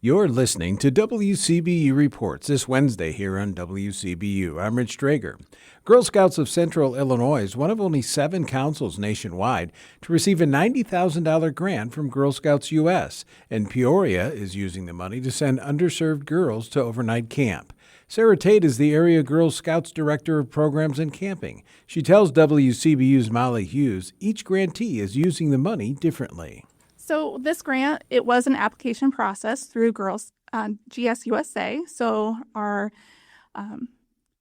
You're listening to WCBU Reports this Wednesday here on WCBU. I'm Rich Drager. Girl Scouts of Central Illinois is one of only 7 councils nationwide to receive a $90,000 grant from Girl Scouts U.S., and Peoria is using the money to send underserved girls to overnight camp. Sarah Tate is the Area Girl Scouts Director of Programs and Camping. She tells WCBU's Molly Hughes each grantee is using the money differently. So this grant, it was an application process through Girls GSUSA. So our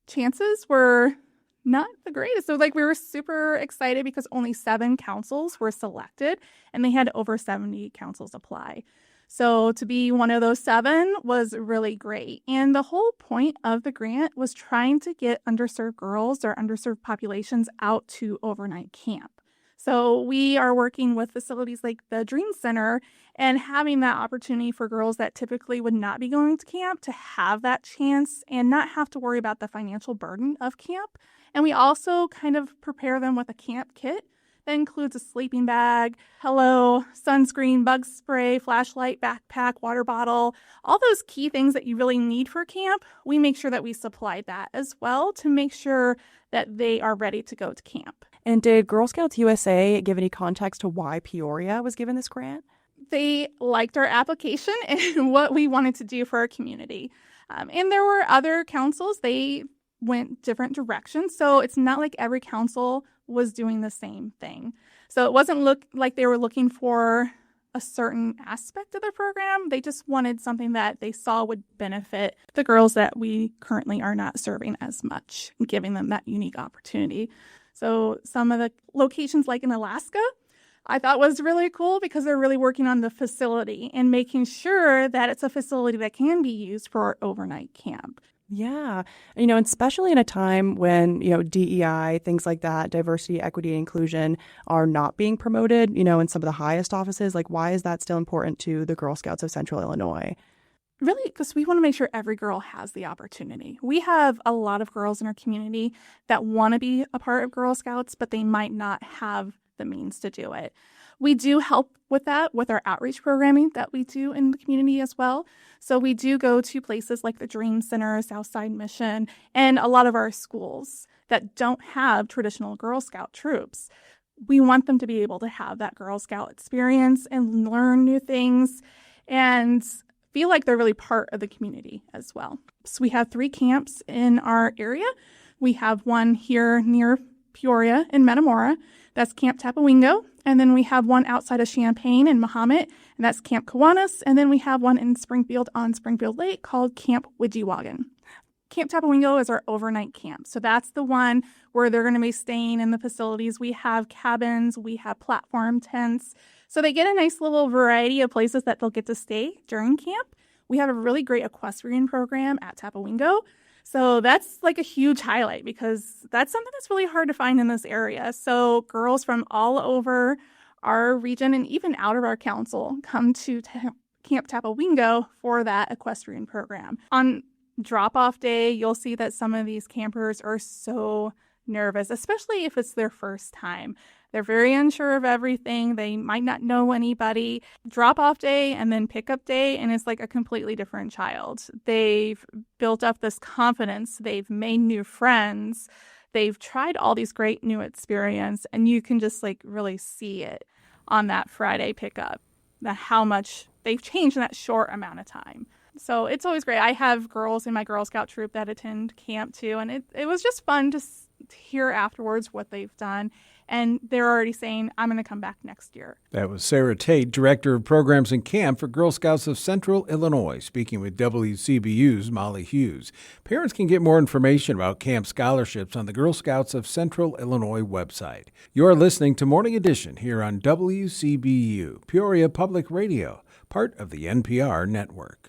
chances were not the greatest. So we were super excited because only 7 councils were selected and they had over 70 councils apply. So to be one of those 7 was really great. And the whole point of the grant was trying to get underserved girls or underserved populations out to overnight camp. So we are working with facilities like the Dream Center and having that opportunity for girls that typically would not be going to camp to have that chance and not have to worry about the financial burden of camp. And we also kind of prepare them with a camp kit that includes a sleeping bag, pillow, sunscreen, bug spray, flashlight, backpack, water bottle, all those key things that you really need for camp. We make sure that we supply that as well to make sure that they are ready to go to camp. And did Girl Scouts USA give any context to why Peoria was given this grant? They liked our application and what we wanted to do for our community. And there were other councils, they went different directions. So it's not like every council was doing the same thing. So it wasn't like they were looking for a certain aspect of the program. They just wanted something that they saw would benefit the girls that we currently are not serving as much, giving them that unique opportunity. So some of the locations like in Alaska, I thought was really cool because they're really working on the facility and making sure that it's a facility that can be used for overnight camp. Yeah. And especially in a time when, DEI, things like that, diversity, equity, and inclusion are not being promoted, in some of the highest offices, why is that still important to the Girl Scouts of Central Illinois? Really, because we want to make sure every girl has the opportunity. We have a lot of girls in our community that want to be a part of Girl Scouts, but they might not have the means to do it. We do help with that with our outreach programming that we do in the community as well. So we do go to places like the Dream Center, Southside Mission, and a lot of our schools that don't have traditional Girl Scout troops. We want them to be able to have that Girl Scout experience and learn new things and feel like they're really part of the community as well. So we have 3 camps in our area. We have one here near Peoria in Metamora. That's Camp Tapawingo. And then we have one outside of Champaign in Mahomet, and that's Camp Kiwanis. And then we have one in Springfield on Springfield Lake called Camp Widgiewagon. Camp Tapawingo is our overnight camp. So that's the one where they're going to be staying in the facilities. We have cabins, we have platform tents. So they get a nice little variety of places that they'll get to stay during camp. We have a really great equestrian program at Tapawingo. So that's a huge highlight because that's something that's really hard to find in this area. So girls from all over our region and even out of our council come to Camp Tapawingo for that equestrian program. On drop-off day, you'll see that some of these campers are so nervous, especially if it's their first time. They're very unsure of everything. They might not know anybody. Drop-off day and then pickup day, and it's like a completely different child. They've built up this confidence. They've made new friends. They've tried all these great new experience, and you can just really see it on that Friday pickup, how much they've changed in that short amount of time. So it's always great. I have girls in my Girl Scout troop that attend camp too, and it was just fun to hear afterwards what they've done. And they're already saying, I'm going to come back next year. That was Sarah Tate, Director of Programs and Camp for Girl Scouts of Central Illinois, speaking with WCBU's Molly Hughes. Parents can get more information about camp scholarships on the Girl Scouts of Central Illinois website. You're listening to Morning Edition here on WCBU, Peoria Public Radio, part of the NPR network.